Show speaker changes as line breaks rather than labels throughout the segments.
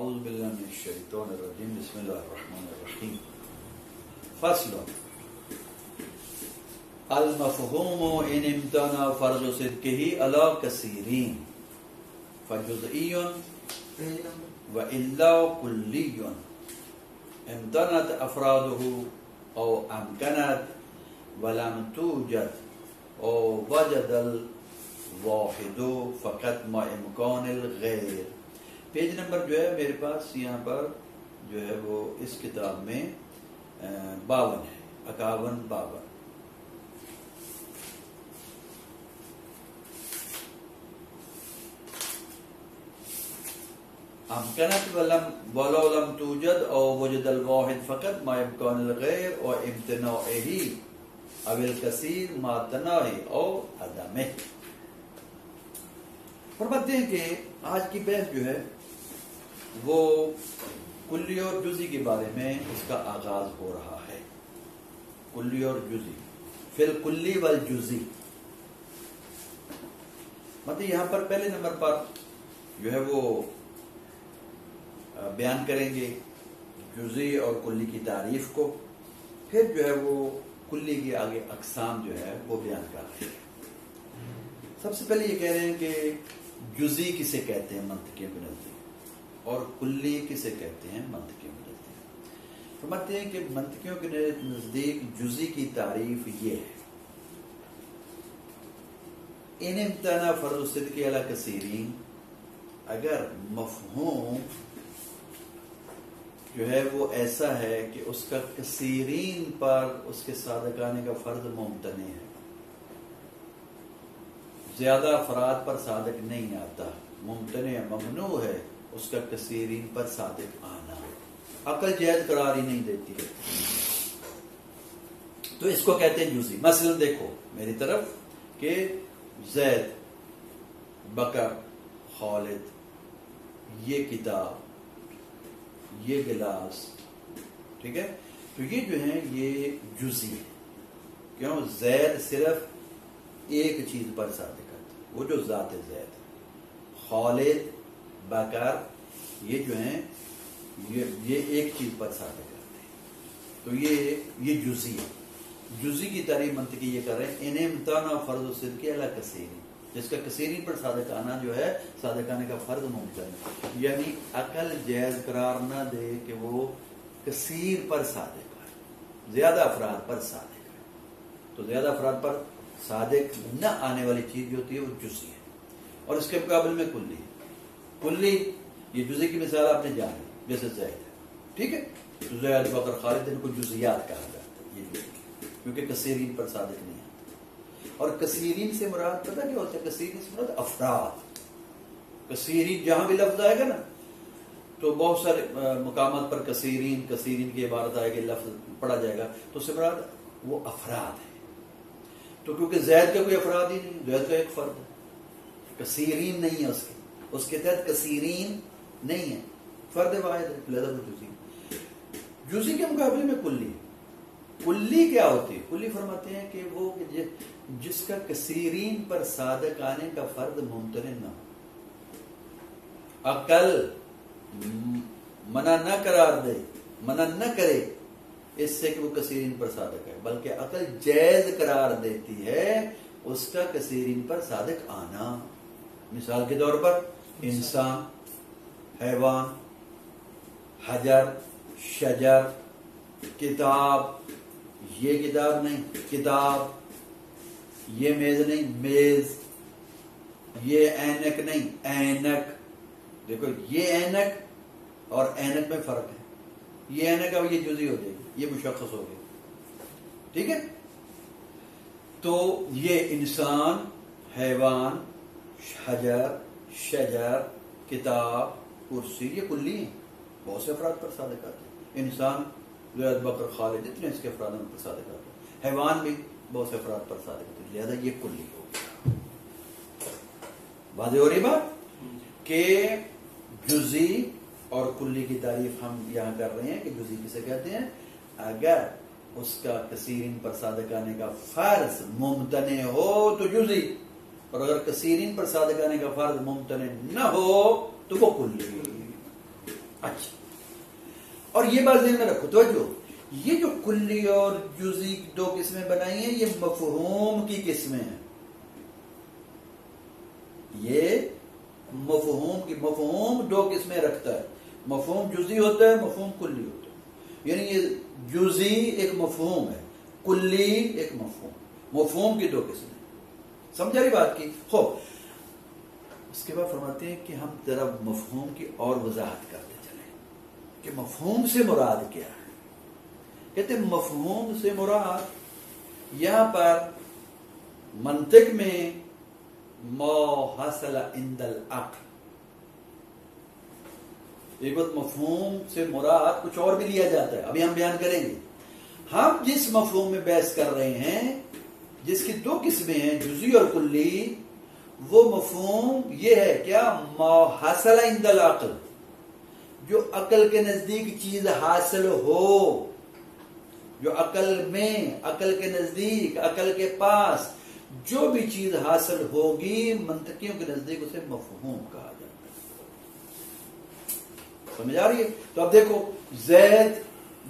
اعوذ باللہ من الشیطان الرجیم بسم اللہ الرحمن الرحیم فصل المفہوم ان امتنع فرض صدقہ علی کثیرین فجزئی والا کلی امتنعت افرادہ او امکنت ولم توجد او وجد الواحد فقط ما امکان الغیر. پیج نمبر جو ہے میرے پاس یہاں پر جو ہے وہ اس کتاب میں 52 ہے 51-52. امکنت ولو لم توجد او وجد الواحد فقط ما امکان الغیر او امتناعه او الکثیر ما تناعی او عدمہ. فرماتے ہیں کہ آج کی بحث جو ہے وہ کلی اور جزی کے بارے میں اس کا آغاز ہو رہا ہے. کلی اور جزی فی الکلی والجزی، مطلب یہاں پر پہلے نمبر پر جو ہے وہ بیان کریں گے جزی اور کلی کی تعریف کو، پھر جو ہے وہ کلی کے آگے اقسام جو ہے وہ بیان کر رہے ہیں. سب سے پہلے یہ کہہ رہے ہیں کہ جزی کسے کہتے ہیں منطقیوں کے نزدیک اور کلی کسے کہتے ہیں منطقیوں کے نزدیک. فرماتے ہیں کہ منطقیوں کے نزدیک جزی کی تعریف یہ ہے ان امتنع فرض الصدق علی کثیرین، اگر مفہوم جو ہے وہ ایسا ہے کہ اس کا کثیرین پر اس کے صادقانے کا فرض ممتنع ہے، زیادہ افراد پر صادق نہیں آتا، ممتنع ممنوع ہے اس کا کثیرین پر صادق آنا، عقل جائز قرار ہی نہیں دیتی ہے، تو اس کو کہتے ہیں جزی. مثلا دیکھو میری طرف کہ زید، بکر، خالد، یہ کتاب، یہ گلاس، ٹھیک ہے، تو یہ جو ہیں یہ جزی ہے. کیوں؟ زید صرف ایک چیز پر صادق وہ جو ذات زید. خالد، بکر، یہ جو ہیں یہ ایک چیز پر صادق کرتے ہیں، تو یہ جزی ہے. جزی کی تعریف منطقی یہ کر رہے ہیں ان امتنع فرض الصدق علی کثیرین، جس کا کثیرین پر صادق آنا جو ہے صادق آنے کا فرض ممکن ہے، یعنی عقل جائز قرار نہ دے کہ وہ کثیر پر صادق ہے، زیادہ افراد پر صادق ہے. تو زیادہ افراد پر صادق نہ آنے والی چیز جو ہوتی ہے وہ جزی ہے. اور اس کے مقابل میں کلی ہے. کلی یہ جزی کی مثال آپ نے جانی، جیسے زید ہے، ٹھیک ہے، تو زید، بکر، خالد ان کو جزیات کہا جاتا ہے، یہ کیونکہ کثیرین پر صادق نہیں آتا. اور کثیرین سے مراد پتہ کیا ہوتا ہے؟ کثیرین سے مراد افراد. کثیرین جہاں بھی لفظ آئے گا نا تو بہت سارے مقامات پر کثیرین کی عبارت آئے گی، لفظ پڑھا جائے گا تو اس سے مراد وہ افراد ہے. تو کیونکہ زید کا کوئی افراد ہی نہیں، زید کا ایک فرد ہے، کثیرین نہیں ہے اس کے تحت کثیرین نہیں ہے، فرد واحد ہے، لہذا وہ جزی. جزی کے مقابلے میں کلی. کلی کیا ہوتی ہے؟ کلی فرماتے ہیں کہ وہ جس کا کثیرین پر صادق آنے کا فرد ممتنع نہ ہو، عقل منع نہ قرار دے، منع نہ کرے اس سے کہ وہ کثیرین پر صادق ہے، بلکہ عقل جائز قرار دیتی ہے اس کا کثیرین پر صادق آنا. مثال کے طور پر انسان، حیوان، حجر، شجر، کتاب، یہ کتاب نہیں کتاب، یہ میز نہیں میز، یہ اینک نہیں اینک. دیکھو یہ اینک اور اینک میں فرق ہے، یہ اینک اب یہ جزی ہو جائے گی، یہ مشخص ہو گئی، ٹھیک ہے. تو یہ انسان، حیوان، حجر، شجر، کتاب، کرسی، یہ کلی ہیں، بہت سے افراد پر صادق آتے ہیں. انسان، زید، بکر، خالد، اتنے اس کے افراد پر صادق آتے ہیں. حیوان بھی بہت سے افراد پر صادق آتے ہیں، لہذا یہ کلی ہو گیا. واضح ہو رہی بات کہ جزی اور کلی کی تعریف ہم یہاں کر رہے ہیں کہ جزی کسے کہتے ہیں؟ اگر اس کا کثیرین پر صادق آنے کا فرض ممتنع ہو تو جزی، اور اگر کثیرین پر صادق آنے کا فرض ممتنع نہ ہو تو وہ کلی. اچھا، اور یہ بات ذہن میں رکھو توجہ، یہ جو کلی اور جزئی دو قسمیں بنائی ہیں یہ مفہوم کی قسمیں ہیں، یہ مفہوم دو قسمیں رکھتا ہے، مفہوم جزئی ہوتا ہے، مفہوم کلی ہوتا ہے، یعنی یہ جزئی ایک مفہوم ہے، کلی ایک مفہوم کی دو قسمیں، سمجھا رہی بات کی؟ خوب، اس کے بعد فرماتے ہیں کہ ہم ذرا مفہوم کی اور وضاحت کرتے چلیں کہ مفہوم سے مراد کیا ہے۔ کہتے ہیں مفہوم سے مراد یہاں پر منطق میں ما حصل عند العقل، ایک وقت مفہوم سے مراد کچھ اور بھی لیا جاتا ہے، ابھی ہم بیان کریں گے۔ ہم جس مفہوم میں بحث کر رہے ہیں جس کی دو قسمیں ہیں جزئی اور کلی، وہ مفہوم یہ ہے کیا؟ ما حصل عند العقل، جو عقل کے نزدیک چیز حاصل ہو، جو عقل میں، عقل کے نزدیک، عقل کے پاس جو بھی چیز حاصل ہوگی منطقیوں کے نزدیک اسے مفہوم کہا جاتا ہے، سمجھ آ رہی ہے؟ تو اب دیکھو زید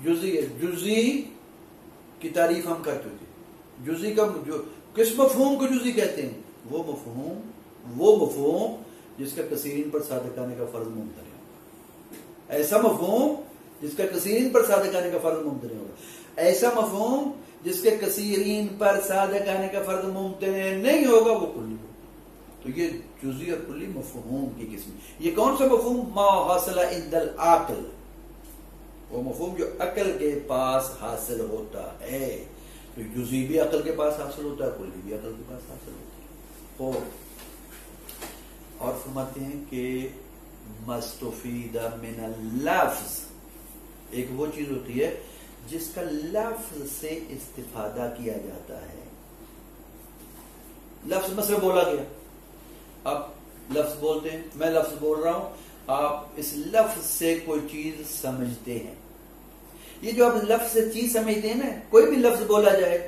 جزئی ہے، جزئی کی تعریف ہم کر چکے، جزئی کا جو کس مفہوم کو جزئی کہتے ہیں؟ وہ مفہوم جس کا کثیرین پر صادق آنے کا فرض ممتنع ہوگا، ایسا مفہوم جس کا کثیرین پر صادق آنے کا فرض ممتنع ہوگا، ایسا مفہوم جس کے کثیرین پر صادق آنے کا فرض ممتنع نہیں ہوگا، وہ کلی ہوگا۔ تو یہ جزئی اور کلی مفہوم کی قسم۔ یہ کون سا مفہوم؟ ما حصل عند العقل، وہ مفہوم جو عقل کے پاس حاصل ہوتا ہے۔ تو جزئی بھی عقل کے پاس حاصل ہوتا ہے، کلی بھی عقل کے پاس حاصل ہوتا ہے۔ اور فرماتے ہیں کہ مستفید من اللفظ، ایک وہ چیز ہوتی ہے جس کا لفظ سے استفادہ کیا جاتا ہے۔ لفظ مثلا بولا گیا، آپ لفظ بولتے ہیں، میں لفظ بول رہا ہوں، آپ اس لفظ سے کوئی چیز سمجھتے ہیں۔ یہ جو آپ لفظ سے چیز سمجھتے ہیں نا، کوئی بھی لفظ بولا جائے،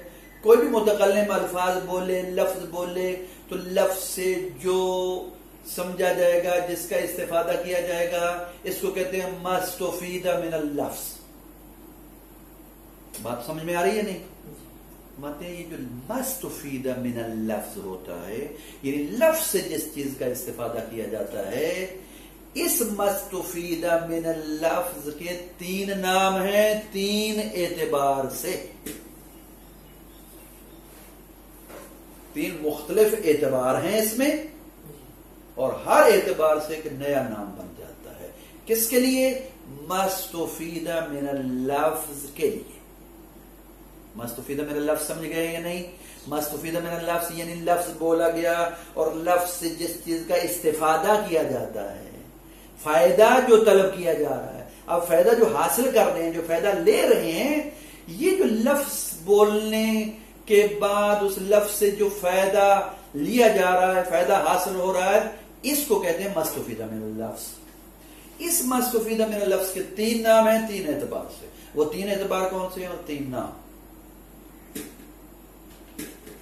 کوئی بھی متکلم الفاظ بولے، لفظ بولے، تو لفظ سے جو سمجھا جائے گا، جس کا استفادہ کیا جائے گا، اس کو کہتے ہیں مستفید من اللفظ۔ بات سمجھ میں آ رہی ہے نہیں؟ ماتے ہیں یہ جو مستفید من اللفظ ہوتا ہے، یعنی لفظ سے جس چیز کا استفادہ کیا جاتا ہے، اس مستفید من اللفظ کے تین نام ہیں، تین اعتبار سے، تین مختلف اعتبار ہیں اس میں، اور ہر اعتبار سے ایک نیا نام بن جاتا ہے۔ کس کے لیے؟ مستفید من اللفظ کے لیے۔ مستفید من اللفظ سمجھ گئے یا نہیں؟ مستفید من اللفظ یعنی لفظ بولا گیا اور لفظ سے جس چیز کا استفادہ کیا جاتا ہے، فائدہ جو طلب کیا جا رہا ہے، اب فائدہ جو حاصل کر رہے ہیں، جو فائدہ لے رہے ہیں، یہ جو لفظ بولنے کے بعد اس لفظ سے جو فائدہ لیا جا رہا ہے، فائدہ حاصل ہو رہا ہے، اس کو کہتے ہیں مستفید من اللفظ۔ اس مستفید من اللفظ کے تین نام ہیں، تین اعتبار سے۔ وہ تین اعتبار کون سے ہیں اور تین نام؟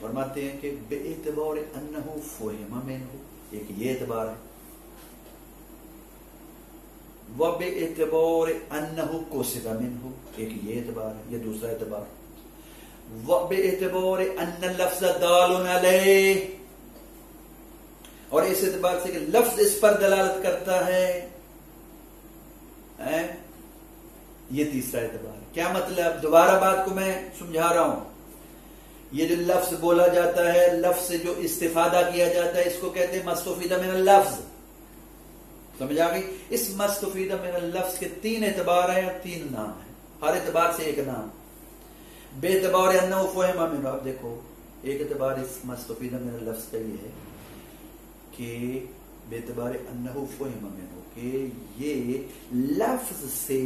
فرماتے ہیں کہ بے اعتبار انہ فہم منہ، ایک یہ اعتبار ہے، وہ بے اعتبار انہ قصد منہ، ایک یہ اعتبار ہے، یہ دوسرا اعتبار ہے، وہ بے اعتبار ان اللفظ دال علیہ، اور اس اعتبار سے کہ لفظ اس پر دلالت کرتا ہے، یہ تیسرا اعتبار ہے۔ کیا مطلب؟ دوبارہ بات کو میں سمجھا رہا ہوں، یہ جو لفظ بولا جاتا ہے، لفظ سے جو استفادہ کیا جاتا ہے، اس کو کہتے ہیں مستفید من اللفظ، سمجھ آ گئی؟ اس مستفید من اللفظ کے تین اعتبار ہیں اور تین نام ہیں، ہر اعتبار سے ایک نام۔ بے اعتبار انہ فہم منہ، آپ دیکھو ایک اعتبار اس مستفید من اللفظ کا یہ ہے کہ بے اعتبار انہ فہم منہ، کہ یہ لفظ سے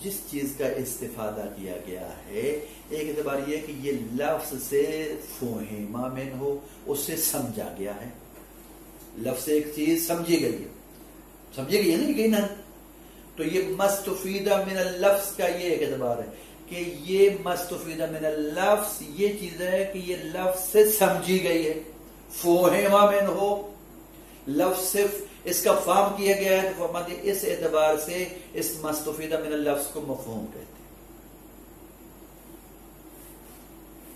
جس چیز کا استفادہ کیا گیا ہے، ایک اعتبار یہ کہ یہ لفظ سے فہم منہ ہو، اس سے سمجھا گیا ہے، لفظ سے ایک چیز سمجھی گئی ہے، سمجھی گئی ہے نا یقیناً، تو یہ مستفید من اللفظ کا یہ ایک اعتبار ہے کہ یہ مستفید من اللفظ یہ چیز ہے کہ یہ لفظ سے سمجھی گئی ہے، فہم منہ ہو، لفظ سے اس کا فہم کیا گیا ہے، تو فرماتے ہیں اس اعتبار سے اس مستفیدہ من اللفظ کو مفہوم کہتے ہیں.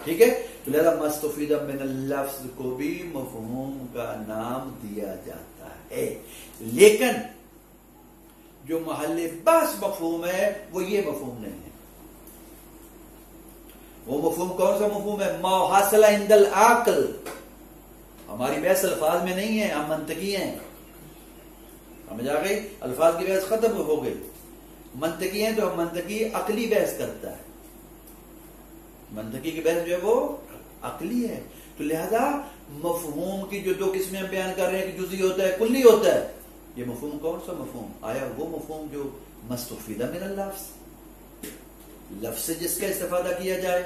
ٹھیک ہے، تو لہذا مستفیدہ من اللفظ کو بھی مفہوم کا نام دیا جاتا ہے. لیکن جو محل بحث مفہوم ہے وہ یہ مفہوم نہیں ہے. وہ مفہوم کون سا مفہوم ہے؟ ما حاصل عند العقل. ہماری بحث الفاظ میں نہیں ہے، ہم منطقی ہیں. سمجھ آ گئی؟ الفاظ کی بحث ختم ہو گئی. منطقی ہیں تو ہم منطقی عقلی بحث کرتا ہے. منطقی کی بحث جو ہے وہ عقلی ہے. تو لہذا مفہوم کی جو دو قسمیں بیان کر رہے ہیں کہ جزئی ہوتا ہے کلی ہوتا ہے، یہ مفہوم کون سا مفہوم؟ آیا وہ مفہوم جو مستفیدہ من اللفظ، لفظ سے جس کا استفادہ کیا جائے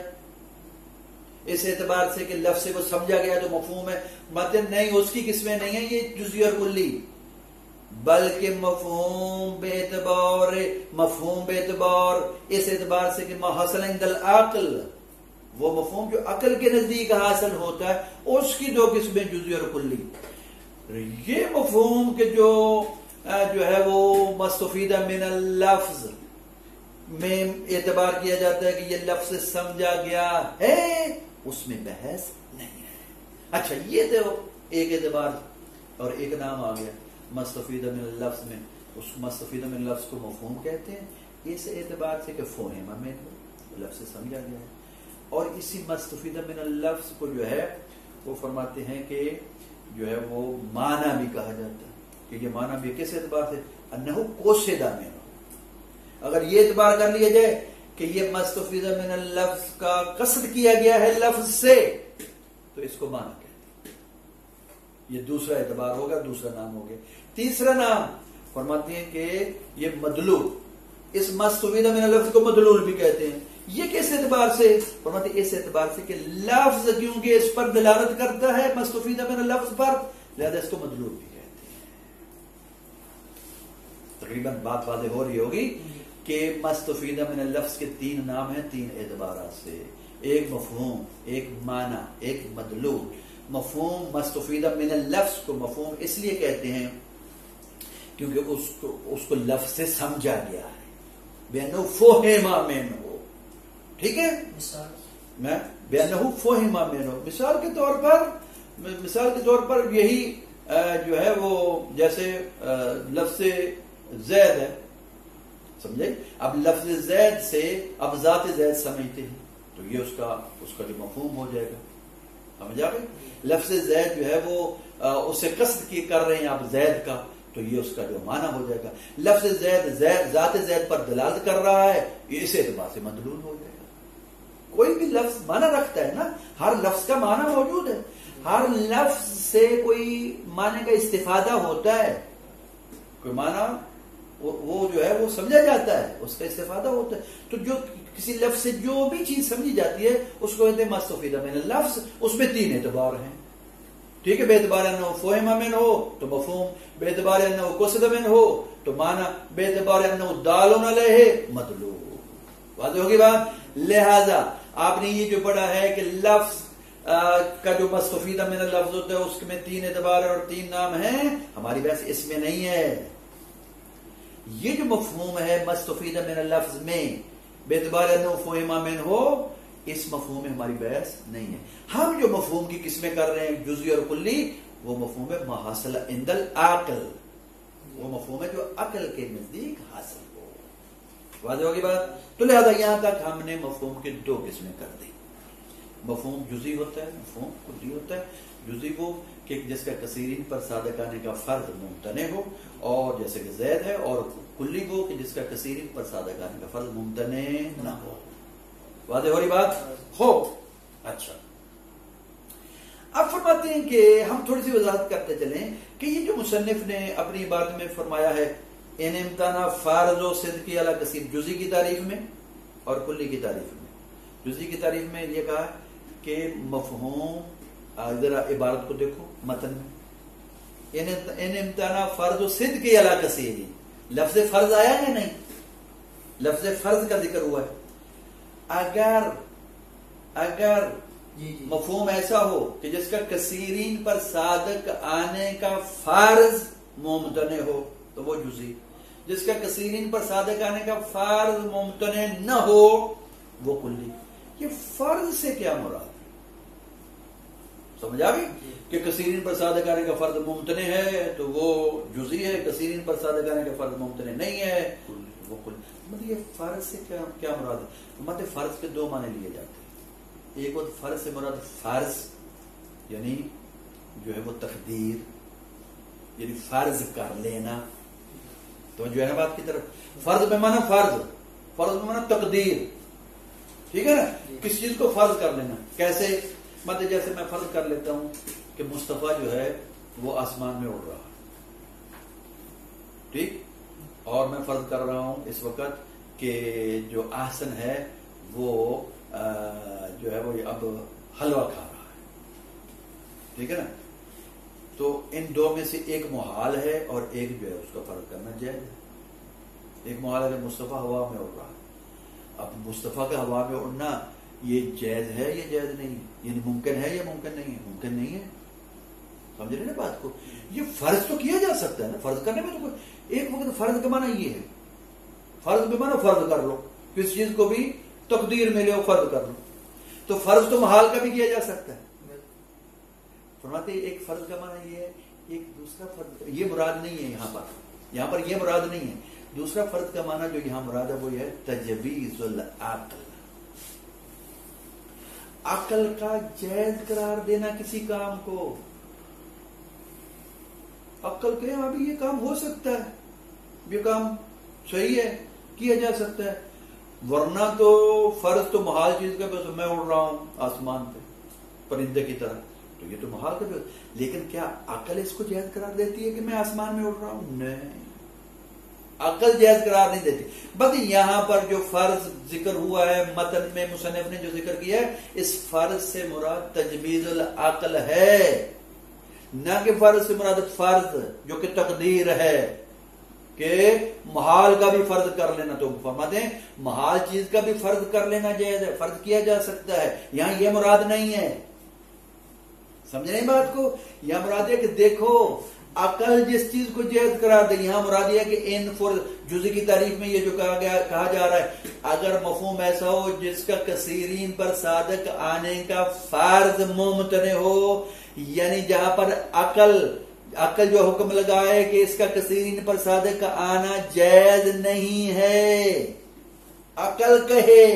اس اعتبار سے کہ لفظ سے وہ سمجھا گیا تو مفہوم ہے. مطلب نہیں، اس کی قسمیں نہیں ہیں یہ جزئی اور کلی، بلکہ مفہوم بے اعتبار اس اعتبار سے کہ ما حاصل عند العقل، وہ مفہوم جو عقل کے نزدیک حاصل ہوتا ہے اس کی دو قسمیں جزئی اور کلی. یہ مفہوم کہ جو ہے وہ مستفیدہ من اللفظ میں اعتبار کیا جاتا ہے کہ یہ لفظ سے سمجھا گیا ہے، اس میں بحث نہیں ہے. اچھا، یہ تو ایک اعتبار اور ایک نام آ گیا مستفیدہ من اللفظ میں. اس مستفیدہ من اللفظ کو مفہوم کہتے ہیں اس اعتبار سے کہ فہم میں لفظ سے سمجھا گیا ہے. اور اسی مستفیدہ من اللفظ کو جو ہے وہ فرماتے ہیں کہ جو ہے وہ معنی بھی کہا جاتا ہے. کہ یہ معنی بھی کس اعتبار سے؟ انہو قصد منہ. اگر یہ اعتبار کر لیا جائے کہ یہ مستفیدہ من اللفظ کا قصد کیا گیا ہے لفظ سے، تو اس کو معنی کہتے ہیں. یہ دوسرا اعتبار ہوگا، دوسرا نام ہو گیا. تیسرا نام فرماتے ہیں کہ یہ مدلول، اس مستفیدہ من اللفظ کو مدلول بھی کہتے ہیں. یہ کس اعتبار سے؟ فرماتے ہیں اس اعتبار سے کہ لفظ کیونکہ اس پر دلالت کرتا ہے مستفیدہ من اللفظ پر، لہذا اس کو مدلول بھی کہتے ہیں. تقریباً بات واضح ہو رہی ہوگی کہ مستفیدہ من اللفظ کے تین نام ہیں تین اعتبارات سے. ایک مفہوم، ایک معنی، ایک مدلول. مفہوم مستفیدہ من اللفظ کو مفہوم اس لیے کہتے ہیں کیونکہ اس کو لفظ سے سمجھا گیا ہے، بأنه فهم منه. ٹھیک ہے، میں بأنه فهم منه. مثال کے طور پر یہی جو ہے وہ جیسے لفظ زید ہے، سمجھے؟ اب لفظ زید سے اب ذات زید سمجھتے ہیں تو یہ اس کا جو مفہوم ہو جائے گا. سمجھ آ گئی؟ لفظ زید جو ہے وہ اسے قصد کی کر رہے ہیں آپ زید کا، تو یہ اس کا جو معنی ہو جائے گا. لفظ زید ذات زید پر دلالت کر رہا ہے، یہ اس اعتبار سے مدلول ہو جائے گا. کوئی بھی لفظ معنی رکھتا ہے نا، ہر لفظ کا معنی موجود ہے، ہر لفظ سے کوئی معنی کا استفادہ ہوتا ہے، کوئی معنی وہ جو ہے وہ سمجھا جاتا ہے، اس کا استفادہ ہوتا ہے. تو جو کسی لفظ سے جو بھی چیز سمجھی جاتی ہے اس کو کہتے ہیں مستفیدہ من اللفظ. اس میں تین اعتبار ہیں. ٹھیک ہے، بے اعتبار انہو فہم منہ ہو تو مفہوم، بے اعتبار انہو قصد منہ ہو تو معنی، بے اعتبار انہو دال علیہ مدلول. واضح ہوگی بات؟ لہذا آپ نے یہ جو پڑھا ہے کہ لفظ کا جو مستفیدہ من اللفظ ہوتا ہے اس میں تین اعتبار اور تین نام ہیں، ہماری بحث اس میں نہیں ہے. یہ جو مفہوم ہے مستفیدہ من اللفظ میں بے اعتبار انہو فہم منہ ہو، اس مفہوم میں ہماری بحث نہیں ہے. ہم جو مفہوم کی قسمیں کر رہے ہیں جزئی اور کلی، وہ مفہوم ہے ما حاصل عند العقل، وہ مفہوم ہے جو عقل کے نزدیک حاصل ہو. واضح ہوگی بات؟ تو لہذا یہاں تک ہم نے مفہوم کے دو قسمیں کر دی. مفہوم جزئی ہوتا ہے، مفہوم کلی ہوتا ہے. جزئی وہ کہ جس کا کثیرین پر صادق آنے کا فرض ممتنع ہو، اور جیسے کہ زید ہے، اور کلی وہ کہ جس کا کثیرین پر صادق آنے کا فرض ممتنع نہ ہو. واضح ہو رہی بات؟ ہو. اچھا، اب فرماتے ہیں کہ ہم تھوڑی سی وضاحت کرتے چلیں کہ یہ جو مصنف نے اپنی عبارت میں فرمایا ہے ان امتانا فارض و صدقی علی کثیر، جزئی کی تعریف میں اور کلی کی تعریف میں. جزئی کی تعریف میں یہ کہا کہ مفہوم، ذرا عبارت کو دیکھو متن میں، ان امتانا فرض و صدقی علی کثیر، لفظ فرض آیا یا نہیں؟ لفظ فرض کا ذکر ہوا ہے. اگر مفہوم ایسا ہو کہ جس کا کثیرین پر صادق آنے کا فرض ممتنع ہو تو وہ جزئی، جس کا کثیرین پر صادق آنے کا فرض ممتنع نہ ہو وہ کلی۔ یہ فرض سے کیا مراد ہے؟ سمجھ آ گئی کہ کثیرین پر صادق آنے کا فرض ممتنع ہے تو وہ جزئی ہے، کثیرین پر صادق آنے کا فرض ممتنع نہیں ہے وہ کلی۔ مطلب یہ فرض سے کیا مراد ہے؟ مطلب فرض کے دو معنی لیے جاتے ہیں، ایک وہ فرض سے مراد فرض یعنی جو ہے وہ تقدیر، یعنی فرض کر لینا، تو جو ہے بات کی طرف فرض پہ مانا فرض پہ مانا تقدیر، ٹھیک ہے نا، کس چیز کو فرض کر لینا، کیسے؟ مطلب جیسے میں فرض کر لیتا ہوں کہ مصطفیٰ جو ہے وہ آسمان میں اڑ رہا ہے، ٹھیک، اور میں فرض کر رہا ہوں اس وقت کہ جو احسن ہے وہ جو ہے وہ اب حلوہ کھا رہا ہے، ٹھیک ہے نا، تو ان دو میں سے ایک محال ہے اور ایک جو ہے اس کا فرض کرنا جائز ہے۔ ایک محال ہے کہ مصطفیٰ ہوا میں اڑ رہا ہے، اب مصطفیٰ کا ہوا میں اڑنا یہ جائز ہے یا جائز نہیں، یعنی ممکن ہے یا ممکن نہیں ہے؟ ممکن نہیں ہے، سمجھ رہے نا بات کو؟ یہ فرض تو کیا جا سکتا ہے نا، فرض کرنے میں تو ایک وقت فرض کا معنی یہ ہے، فرض بھی معنی فرض کر لو، کس چیز کو بھی تقدیر میں لے فرض کر لو، تو فرض تو محال کا بھی کیا جا سکتا ہے۔ فرماتے ایک فرض کا معنی یہ ہے، ایک دوسرا فرض یہ مراد نہیں ہے یہاں پر یہ مراد نہیں ہے، دوسرا فرض کا معنی جو یہاں مراد ہے وہ یہ ہے تجویز العقل، عقل کا جائز قرار دینا کسی کام کو، عقل کہ ہاں بھی یہ کام ہو سکتا ہے، یہ کام صحیح ہے، کیا جا سکتا ہے، ورنہ تو فرض تو محال چیز کا، بس میں اڑ رہا ہوں آسمان پہ پرندے کی طرح، تو یہ تو محال کا، لیکن کیا عقل اس کو جائز قرار دیتی ہے کہ میں آسمان میں اڑ رہا ہوں؟ نہیں، عقل جائز قرار نہیں دیتی۔ بس یہاں پر جو فرض ذکر ہوا ہے متن میں مصنف نے جو ذکر کیا ہے، اس فرض سے مراد تجویز العقل ہے، نہ کہ فرض سے مراد فرض جو کہ تقدیر ہے کہ محال کا بھی فرض کر لینا، تو فرماتے ہیں محال چیز کا بھی فرض کر لینا جائز ہے، فرض کیا جا سکتا ہے، یہاں یہ مراد نہیں ہے، سمجھ رہے ہیں بات کو؟ یہاں مراد ہے کہ دیکھو عقل جس چیز کو جائز قرار دے، یہاں مراد ہے کہ ان فور جزئی کی تعریف میں یہ جو کہا جا رہا ہے، اگر مفہوم ایسا ہو جس کا کثیرین پر صادق آنے کا فرض ممتنع ہو، یعنی جہاں پر عقل جو حکم لگائے کہ اس کا کثیرین پر صادق آنا جائز نہیں ہے، عقل کہے،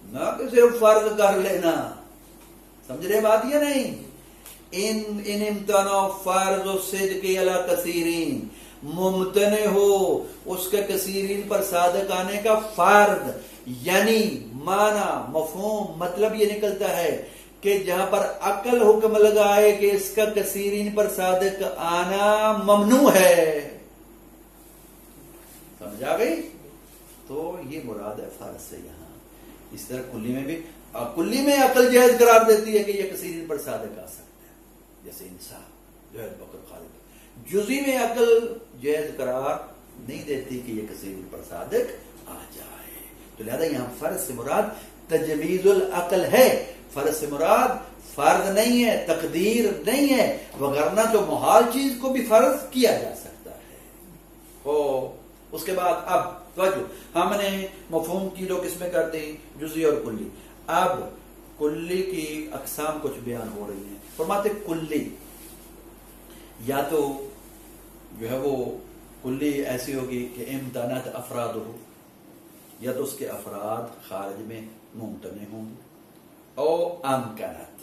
نہ کہ صرف فرض کر لینا، سمجھ رہے بات یہ نہیں؟ ان امتناع فرض الصدق علی کثیرین، ممتنع ہو اس کے کثیرین پر صادق آنے کا فرض، یعنی معنی مفہوم مطلب یہ نکلتا ہے کہ جہاں پر عقل حکم لگائے کہ اس کا کثیرین پر صادق آنا ممنوع ہے، سمجھ آ گئی؟ تو یہ مراد ہے فرض سے یہاں۔ اس طرح کلی میں عقل جائز قرار دیتی ہے کہ یہ کثیرین پر صادق آ سکتا ہے، جیسے انسان جو ہے بکر خالق، جزئی میں عقل جائز قرار نہیں دیتی کہ یہ کثیرین پر صادق آ جائے، تو لہذا یہاں فرض سے مراد تجویز العقل ہے، فرض سے مراد فرض نہیں ہے، تقدیر نہیں ہے، وگرنہ تو محال چیز کو بھی فرض کیا جا سکتا ہے۔ اس کے بعد اب توجہ، ہم نے مفہوم کی دو قسمیں کرتے ہیں، جزئی اور کلی، اب کلی کی اقسام کچھ بیان ہو رہی ہیں۔ فرماتے کلی یا تو جو ہے وہ کلی ایسی ہوگی کہ امتنعت افراد ہو، یا تو اس کے افراد خارج میں ممتنع ہوں گے، او امکنت،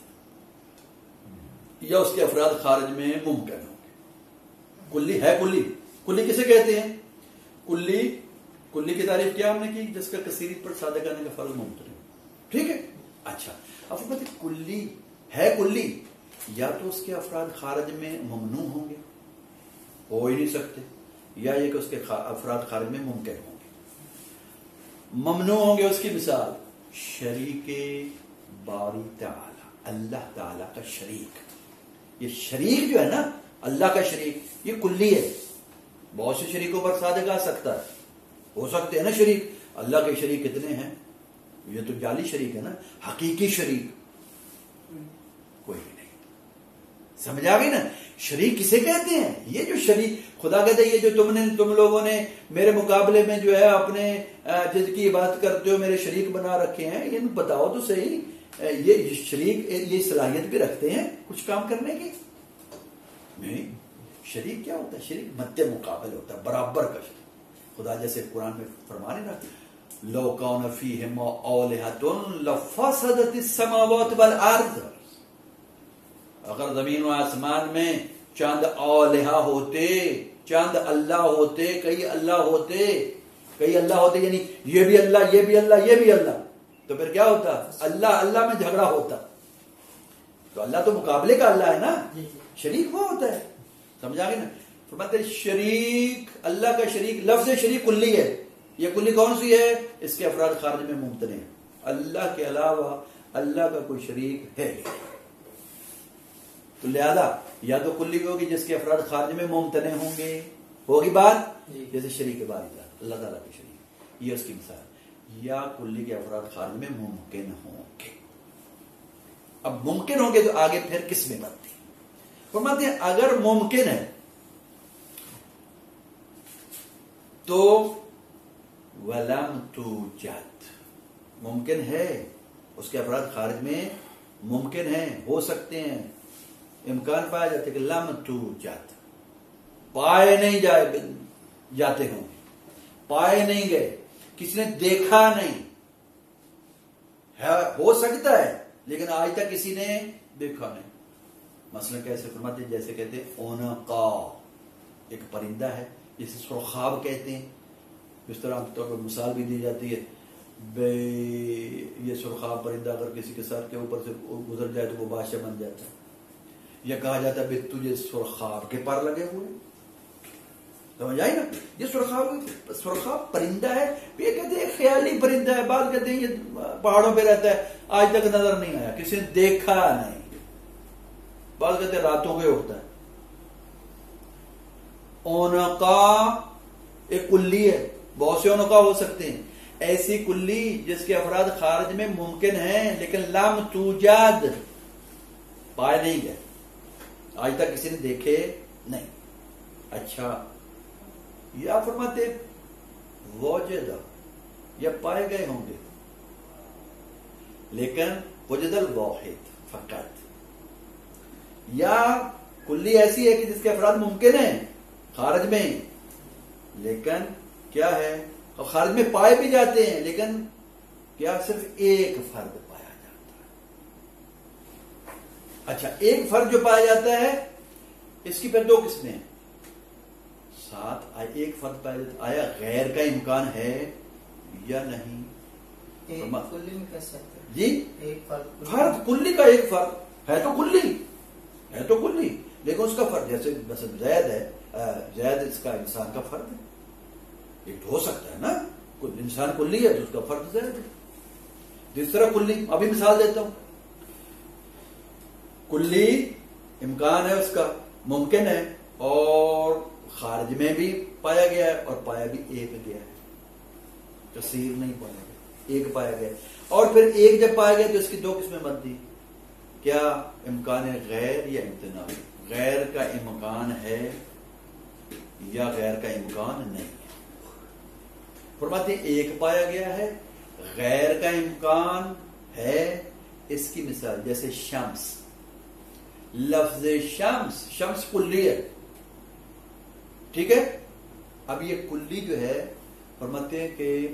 یا اس کے افراد خارج میں ممکن ہوں گے۔ کلی ہے، کلی کسے کہتے ہیں؟ کلی کی تعریف کیا ہم نے کی؟ جس کا کثیری پر صادق آنے کا فرض ممتنع ہو، ٹھیک ہے؟ اچھا، اب فرماتے کلی ہے، کلی یا تو اس کے افراد خارج میں ممنوع ہوں گے، ہو ہی نہیں سکتے، یا یہ کہ اس کے افراد خارج میں ممکن ہوں گے۔ ممنوع ہوں گے، اس کی مثال شریک باری تعالی، اللہ تعالی کا شریک، یہ شریک جو ہے نا اللہ کا شریک، یہ کلی ہے، بہت سے شریکوں پر صادق آ سکتا ہے، ہو سکتے ہیں نا شریک، اللہ کے شریک کتنے ہیں؟ یہ تو جعلی شریک ہے نا، حقیقی شریک کوئی بھی نہیں، سمجھا گئی نا؟ شریک کسے کہتے ہیں؟ یہ جو شریک خدا کہتے ہیں یہ جو تم لوگوں نے میرے مقابلے میں جو ہے اپنے جس کی عبادت کرتے ہو میرے شریک بنا رکھے ہیں، یہ بتاؤ تو صحیح، یہ شریک یہ صلاحیت بھی رکھتے ہیں کچھ کام کرنے کی؟ نہیں. شریک کیا ہوتا ہے؟ شریک مد مقابل ہوتا ہے، برابر کا شریک. خدا جیسے قرآن میں فرما رہے نا، لو کان فیہما آلہۃ لفسدت السماوات والارض، اگر زمین و آسمان میں چند آلہہ ہوتے، چند اللہ ہوتے، کئی اللہ ہوتے یعنی یہ بھی اللہ، یہ بھی اللہ، یہ بھی اللہ، تو پھر کیا ہوتا؟ اللہ میں جھگڑا ہوتا. تو اللہ تو مقابلے کا اللہ ہے نا، شریک وہ ہوتا ہے. سمجھا گے نا؟ فرماتے شریک، اللہ کا شریک، لفظ شریک کلی ہے. یہ کلی کون سی ہے؟ اس کے افراد خارج میں ممتنع ہیں. اللہ کے علاوہ اللہ کا کوئی شریک ہے، تو لہذا یا تو کلی ہوگی جس کے افراد خارج میں ممتنع ہوں گے، ہوگی بات جیسے شریک باریزات اللہ تعالیٰ کے شریک، یہ اس کی مثال. یا کلی کے افراد خارج میں ممکن ہوں گے. اب ممکن ہوں گے تو آگے پھر کس میں بنتی؟ فرماتے ہیں اگر ممکن ہے تو ولم توجد، ممکن ہے، اس کے افراد خارج میں ممکن ہیں، ہو سکتے ہیں، امکان پایا جاتا ہے کہ لم توجد، پائے نہیں جاتے ہوں، پائے نہیں گئے، کسی نے دیکھا نہیں ہے، ہو سکتا ہے لیکن آج تک کسی نے دیکھا نہیں. مثلا کیسے فرماتے ہیں؟ جیسے کہتے ہیں اونقا، ایک پرندہ ہے جسے سرخاب کہتے ہیں. اس طرح عام طور پر مثال بھی دی جاتی ہے، بے یہ سرخاب پرندہ اگر کسی کے ساتھ کے اوپر سے گزر جائے تو وہ بادشاہ بن جاتا ہے. یا کہا جاتا ہے بے تجھے سرخاب کے پر لگے ہوئے. سمجھ آئی نا؟ یہ سرخاب پرندہ ہے. یہ کہتے ہیں خیالی پرندہ ہے، بعض کہتے ہیں یہ پہاڑوں پہ رہتا ہے، آج تک نظر نہیں آیا، کسی نے دیکھا نہیں. بعض کہتے ہیں راتوں کو اٹھتا ہے. اونقا ایک کلی ہے، بہت سے اونقا ہو سکتے ہیں. ایسی کلی جس کے افراد خارج میں ممکن ہیں لیکن لم توجد، پائے نہیں گئے، آج تک کسی نے دیکھے نہیں. اچھا، یا فرماتے وجدہ، یا پائے گئے ہوں گے لیکن وجد الواحد فقط. یا کلی ایسی ہے کہ جس کے افراد ممکن ہیں خارج میں لیکن کیا ہے، اور خارج میں پائے بھی جاتے ہیں لیکن کیا صرف ایک فرد پایا جاتا ہے. اچھا، ایک فرد جو پایا جاتا ہے اس کی پھر دو قسمیں ہیں. ساتھ ایک فرد پایا جاتا ہے، آیا غیر کا امکان ہے یا نہیں؟
کلی میں کیسے
جی
ایک
فرد کلی کا ایک فرد ہے تو کلی لیکن اس کا فرد جیسے مثلا زید ہے، زید اس کا انسان کا فرد ہے. ایک تو ہو سکتا ہے نا، انسان کلی ہے تو اس کا فرد زید ہے. جس طرح کلی، ابھی مثال دیتا ہوں، کلی امکان ہے اس کا، ممکن ہے، اور خارج میں بھی پایا گیا ہے اور پایا بھی ایک گیا ہے، کثیر نہیں پایا گیا، ایک پایا گیا. اور پھر ایک جب پایا گیا تو اس کی دو قسمیں بنتی، کیا امکان غیر یا امتناع. غیر کا امکان ہے یا غیر کا امکان نہیں ہے. فرماتے ہیں ایک پایا گیا ہے، غیر کا امکان ہے. اس کی مثال جیسے شمس، لفظ شمس کلی ہے، ٹھیک ہے. اب یہ کلی جو ہے فرماتے ہیں کہ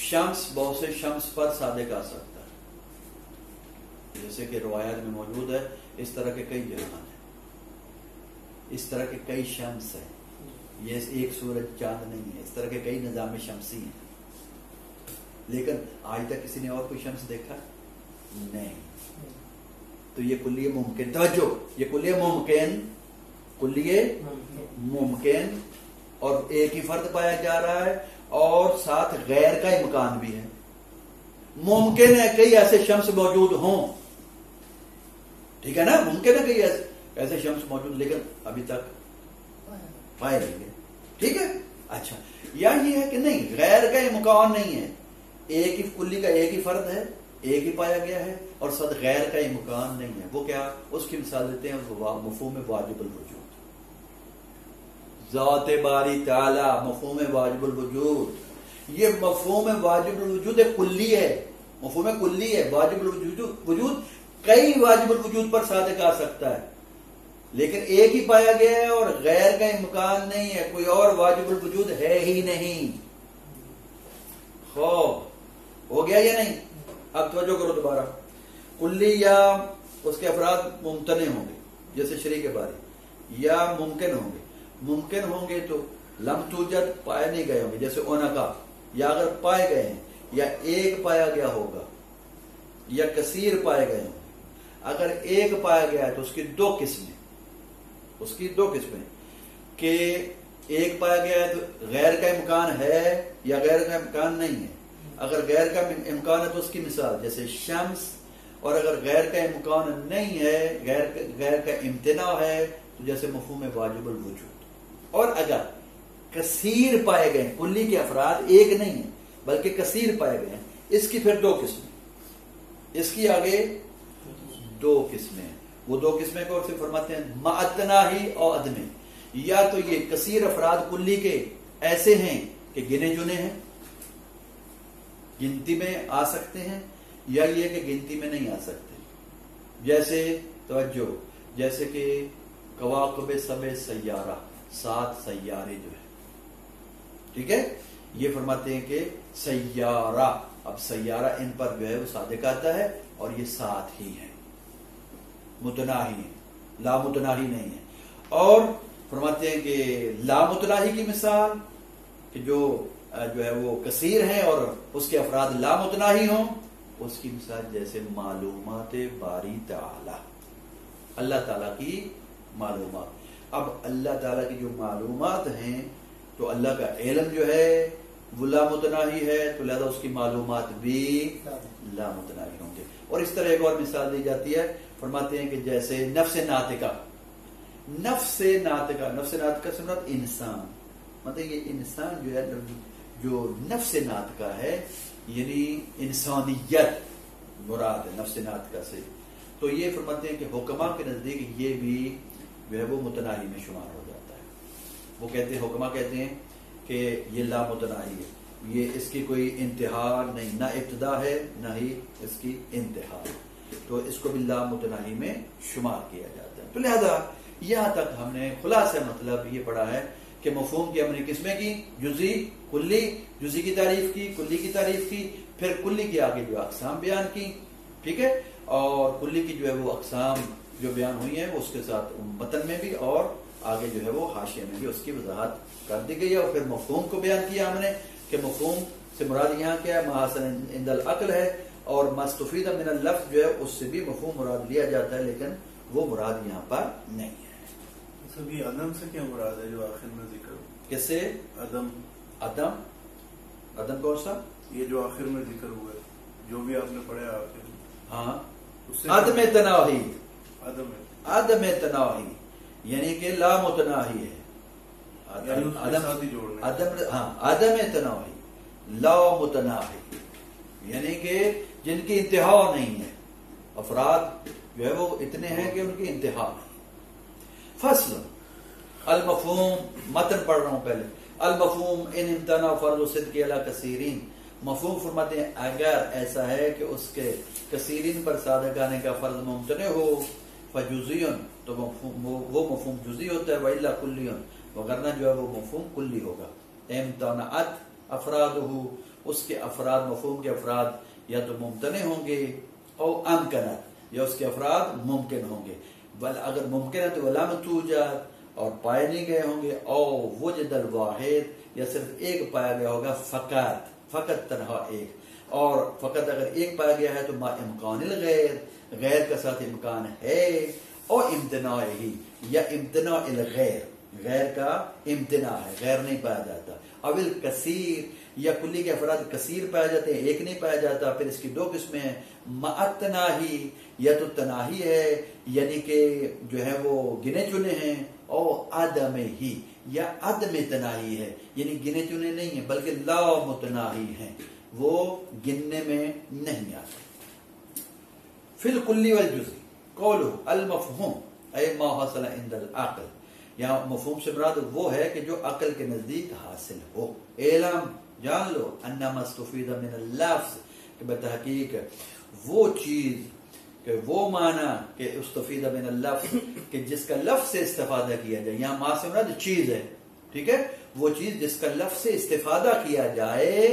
شمس بہت سے شمس پر صادق آ سکتا ہے، جیسے کہ روایات میں موجود ہے. اس طرح کے کئی جہان ہیں، اس طرح کے کئی شمس ہیں. یہ ایک سورج چاند نہیں ہے، اس طرح کے کئی نظام شمسی ہیں. لیکن آج تک کسی نے اور کوئی شمس دیکھا نہیں. تو یہ کلیہ ممکن، توجہ، یہ کلیہ ممکن اور ایک ہی فرد پایا جا رہا ہے اور ساتھ غیر کا امکان بھی ہے. ممکن ہے کئی ایسے شمس موجود ہوں، ٹھیک ہے نا، ممکن ہے کئی ایسے شمس موجود لیکن ابھی تک پائے نہیں گئے، ٹھیک ہے. اچھا، یا یہ ہے کہ نہیں، غیر کا امکان نہیں ہے، ایک ہی کلی کا ایک ہی فرد ہے ایک ہی پایا گیا ہے اور ساتھ غیر کا امکان نہیں ہے. وہ کیا؟ اس کی مثال دیتے ہیں مفہوم واجب الوجود. ذات باری تعالی مفہوم واجب الوجود. یہ مفہوم واجب الوجود کلی ہے، مفہوم کلی ہے. واجب الوجود کئی واجب الوجود پر صادق آ سکتا ہے، لیکن ایک ہی پایا گیا ہے اور غیر کا امکان نہیں ہے، کوئی اور واجب الوجود ہے ہی نہیں. خوب ہو گیا یا نہیں؟ اب توجہ کرو دوبارہ. کلی یا اس کے افراد ممتنع ہوں گے جیسے شریک باری، یا ممکن ہوں گے. ممکن ہوں گے تو لم توجد پائے نہیں گئے ہوں گے جیسے اونکا، یا اگر پائے گئے ہیں یا ایک پایا گیا ہوگا یا کثیر پائے گئے ہوں. اگر ایک پایا گیا ہے تو اس کی دو قسمیں کہ ایک پایا گیا ہے تو غیر کا امکان ہے یا غیر کا امکان نہیں ہے. اگر غیر کا امکان ہے تو اس کی مثال جیسے شمس، اور اگر غیر کا امکان نہیں ہے، غیر کا امتناع ہے تو جیسے مفہوم واجب الوجود. اور اگر کثیر پائے گئے، کلی کے افراد ایک نہیں ہیں بلکہ کثیر پائے گئے ہیں، اس کی پھر دو قسمیں، اس کی آگے دو قسمیں. وہ دو قسمیں کو سے فرماتے ہیں معتناہی اور عدمی. یا تو یہ کثیر افراد کلی کے ایسے ہیں کہ گنے چنے ہیں، گنتی میں آ سکتے ہیں، یا یہ کہ گنتی میں نہیں آ سکتے. جیسے توجہ، جیسے کہ کواکب سبع سیارہ، 7 سیارے جو ہے، ٹھیک ہے. یہ فرماتے ہیں کہ سیارہ، اب سیارہ ان پر جو ہے وہ صادق آتا ہے اور یہ 7 ہی ہیں، متناہی ہیں، لا متناہی نہیں ہے. اور فرماتے ہیں کہ لا متناہی کی مثال کہ جو ہے وہ کثیر ہیں اور اس کے افراد لا متناہی ہوں، اس کی مثال جیسے معلومات باری تعالی، اللہ تعالیٰ کی معلومات. اب اللہ تعالیٰ کی جو معلومات ہیں تو اللہ کا علم جو ہے وہ لا متناہی ہے، تو لہذا اس کی معلومات بھی لا متناہی ہوں گے. اور اس طرح ایک اور مثال دی جاتی ہے، فرماتے ہیں کہ جیسے نفس ناطقہ سے مراد انسان، مطلب یہ انسان جو ہے جو نفس ناطقہ ہے یعنی انسانیت مراد ہے نفس ناطقہ سے. تو یہ فرماتے ہیں کہ حکماء کے نزدیک یہ بھی جو ہے وہ متناہی میں شمار ہو جاتا ہے. وہ کہتے ہیں، حکماء کہتے ہیں کہ یہ لا متناہی ہے، یہ اس کی کوئی انتہا نہیں، نہ ابتدا ہے نہ ہی اس کی انتہا، تو اس کو بھی لا متناہی میں شمار کیا جاتا ہے. تو لہذا یہاں تک ہم نے خلاصہ مطلب یہ پڑھا ہے کہ مفہوم کی ہم نے قسمیں کی، جزئی، کلی. جزئی کی تعریف کی، کلی کی تعریف کی، پھر کلی کے آگے جو اقسام بیان کی، ٹھیک ہے. اور کلی کی جو ہے وہ اقسام جو بیان ہوئی ہیں وہ اس کے ساتھ متن میں بھی اور آگے جو ہے وہ حاشیے میں بھی اس کی وضاحت کر دی گئی ہے. اور پھر مفہوم کو بیان کیا ہم نے کہ مفہوم سے مراد یہاں کیا ہے، ما حسن عند العقل ہے، اور مستفید من اللفظ جو ہے اس سے بھی مفہوم مراد لیا جاتا ہے، لیکن وہ مراد یہاں پر نہیں ہے.
سبھی عدم سے کیا مراد ہے جو آخر میں ذکر ہو؟
کس سے؟ عدم کون سا؟
یہ جو آخر میں ذکر ہوا ہے، جو بھی آپ نے پڑھا آخر میں،
ہاں، عدم تناہی. عدم تناہی یعنی کہ لا متناہی ہے. عدم تناہی لا متناہی یعنی کہ جن کی انتہا نہیں ہے، افراد جو ہے وہ اتنے ہیں کہ ان کی انتہا نہیں. فصل المفہوم، متن پڑھ رہا ہوں پہلے. المفہوم ان امتناع فرض صدق علی کثیرین. مفہوم فرماتے ہیں اگر ایسا ہے کہ اس کے کثیرین پر صادق آنے کا فرض ممتنع ہو، فجزیٌ تو وہ مفہوم جزئی ہوتا ہے، وإلا کلیٌ وگرنہ جو ہے وہ مفہوم کلی ہوگا. امتنعت افرادہ، اس کے افراد، مفہوم کے افراد یا تو ممتنع ہوں گے، او امکنت یا اس کے افراد ممکن ہوں گے. بل اگر ممکن ہے تو ولم توجد اور پائے نہیں گئے ہوں گے، او وجد الواحد یا صرف ایک پایا گیا ہوگا، فقط تنہا ایک. اور فقط اگر ایک پایا گیا ہے تو ما امکان الغیر، غیر کا ساتھ امکان ہے، اور امتناع ہی یا امتناع الغیر، غیر کا امتناع ہے، غیر نہیں پایا جاتا. اول کثیر یا کلی کے افراد کثیر پایا جاتے ہیں، ایک نہیں پایا جاتا. پھر اس کی دو قسمیں ہیں، معتناہی یا تو تناہی ہے یعنی کہ جو ہے وہ گنے چنے ہیں، اور عدم ہی یا عدم تناہی ہے یعنی گنے چنے نہیں ہیں بلکہ لا متناہی ہیں، وہ گننے میں نہیں آتے. فی الکلی والجزئی قولہ المفہوم اے ما حصل عند العقل، یہاں مفہوم سے مراد وہ ہے کہ جو عقل کے نزدیک حاصل ہو. اعلم جان لو انما استفید من اللفظ کہ بتحقیق وہ چیز کہ وہ معنی کہ استفید من اللفظ کہ جس کا لفظ سے استفادہ کیا جائے، یہاں ما سے مراد چیز ہے، ٹھیک ہے، وہ چیز جس کا لفظ سے استفادہ کیا جائے،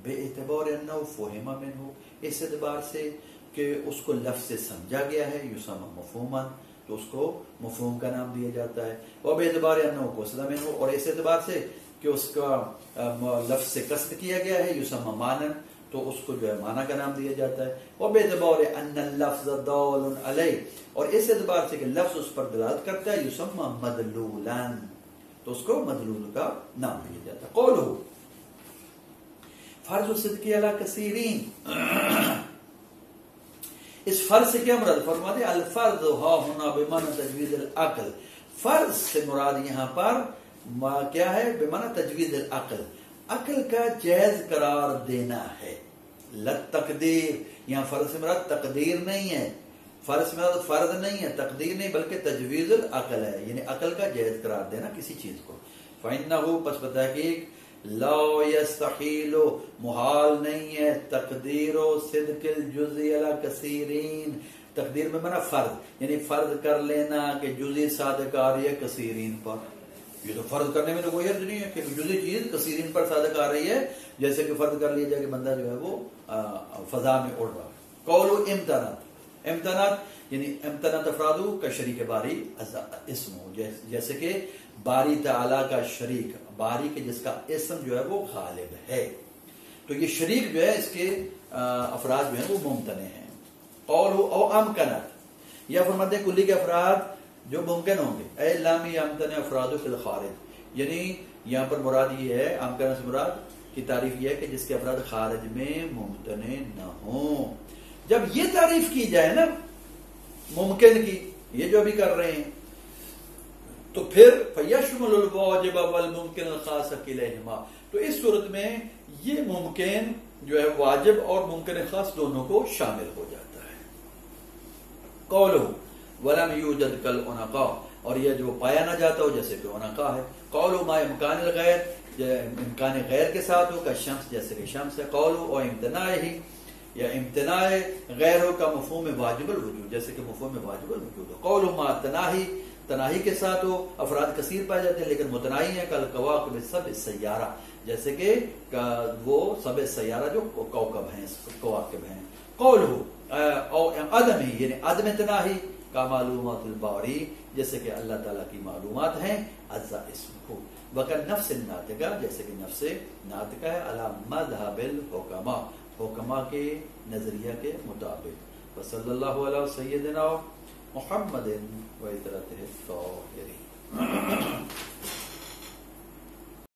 بے اعتبار انہ فہم منہ، اس اعتبار سے کہ اس کو لفظ سے سمجھا گیا ہے، یسمى مفہوما تو اس کو مفہوم کا نام دیا جاتا ہے، اور بے اعتبار انہ قصد منہ، اور اس اعتبار سے کہ اس کا لفظ سے قصد کیا گیا ہے، یسمى معنی تو اس کو جو ہے معنی کا نام دیا جاتا ہے، اور بے اعتبار ان اللفظ دال علیہ، اور اس اعتبار سے کہ لفظ اس پر دلالت کرتا ہے، یسمى مدلولا تو اس کو مدلول کا نام دیا جاتا ہے. قولہ فرض صدق علی کثیرین، اس فرض سے کیا مراد؟ فرماتے الفرض ہا ہونا بمعنی تجوید العقل، فرض سے مراد یہاں پر کیا ہے؟ بمعنی تجوید العقل، عقل کا جائز قرار دینا ہے. لتقدیر، یہاں فرض سے مراد تقدیر نہیں ہے، فرض سے مراد فرض نہیں ہے، تقدیر نہیں، بلکہ تجویز العقل ہے، یعنی عقل کا جائز قرار دینا کسی چیز کو. فإنہ پس بتحقیق لا یستحیل محال نہیں ہے تقدیر و صدق الجزئی علی کثیرین، تقدیر میں معنی فرض، یعنی فرض کر لینا کہ جزئی صادق آ رہی ہے کثیرین پر. یہ تو فرض کرنے میں تو کوئی حرج نہیں ہے کہ جزئی چیز کثیرین پر صادق آ رہی ہے، جیسے کہ فرض کر لیا جائے کہ بندہ جو ہے وہ فضا میں اڑ رہا. قولو امتنعت، امتنعت یعنی امتنعت افرادو کا شریک باری اسم، جیسے کہ باری تعالیٰ کا شریک، باری کے جس کا اسم جو ہے وہ غالب ہے، تو یہ شریک جو ہے اس کے افراد جو ہیں وہ ممتنع ہیں. قولو او امکنت، یا فرماتے ہیں کلی کے افراد جو ممکن ہوں گے، اے لامی امتنع افراد فی الخارج، یعنی یہاں پر مراد یہ ہے، امکنت سے مراد کی تعریف یہ ہے کہ جس کے افراد خارج میں ممتنع نہ ہوں. جب یہ تعریف کی جائے نا ممکن کی، یہ جو ابھی کر رہے ہیں، تو پھر فَيَشْمُلُ الْوَاجِبَ وَالْمُمْكِنَ الْخَاصَ كِلَيْهِمَا، تو اس صورت میں یہ ممکن جو ہے واجب اور ممکن خاص دونوں کو شامل ہو جاتا ہے. قولہ وَلَمْ يُوجَدْ كَالْعُنَقَاء، اور یہ جو پایا نہ جاتا ہو جیسے کہ عنقاء ہے. قولہ ما امکان الغیر، امکان غیر کے ساتھ ہو کا شمس، جیسے کہ شمس ہے. قولہ اور امتناع ہی، یا امتناع غیر ہو کا مفہوم واجب الوجود، جیسے کہ مفہوم واجب الوجود ہو. قولہ ما تناہی، تناہی کے ساتھ ہو، افراد کثیر پائے جاتے ہیں لیکن متناہی ہیں، کل کواکب سب سیارہ، جیسے کہ وہ سب سیارہ جو کوکب ہیں، کواکب ہیں. قولہ او عدم ہی، یعنی عدم تناہی کا معلومات الباری، جیسے کہ اللہ تعالیٰ کی معلومات ہیں، اجزاء اسم کو. وقت نفس الناطقہ، جیسے کہ نفس ناطقہ ہے، علی مذہب الحکماء، حکماء کے نظریہ کے مطابق. وصلی اللہ علیہ سیدنا محمد و اطرتہ الطاہرہ.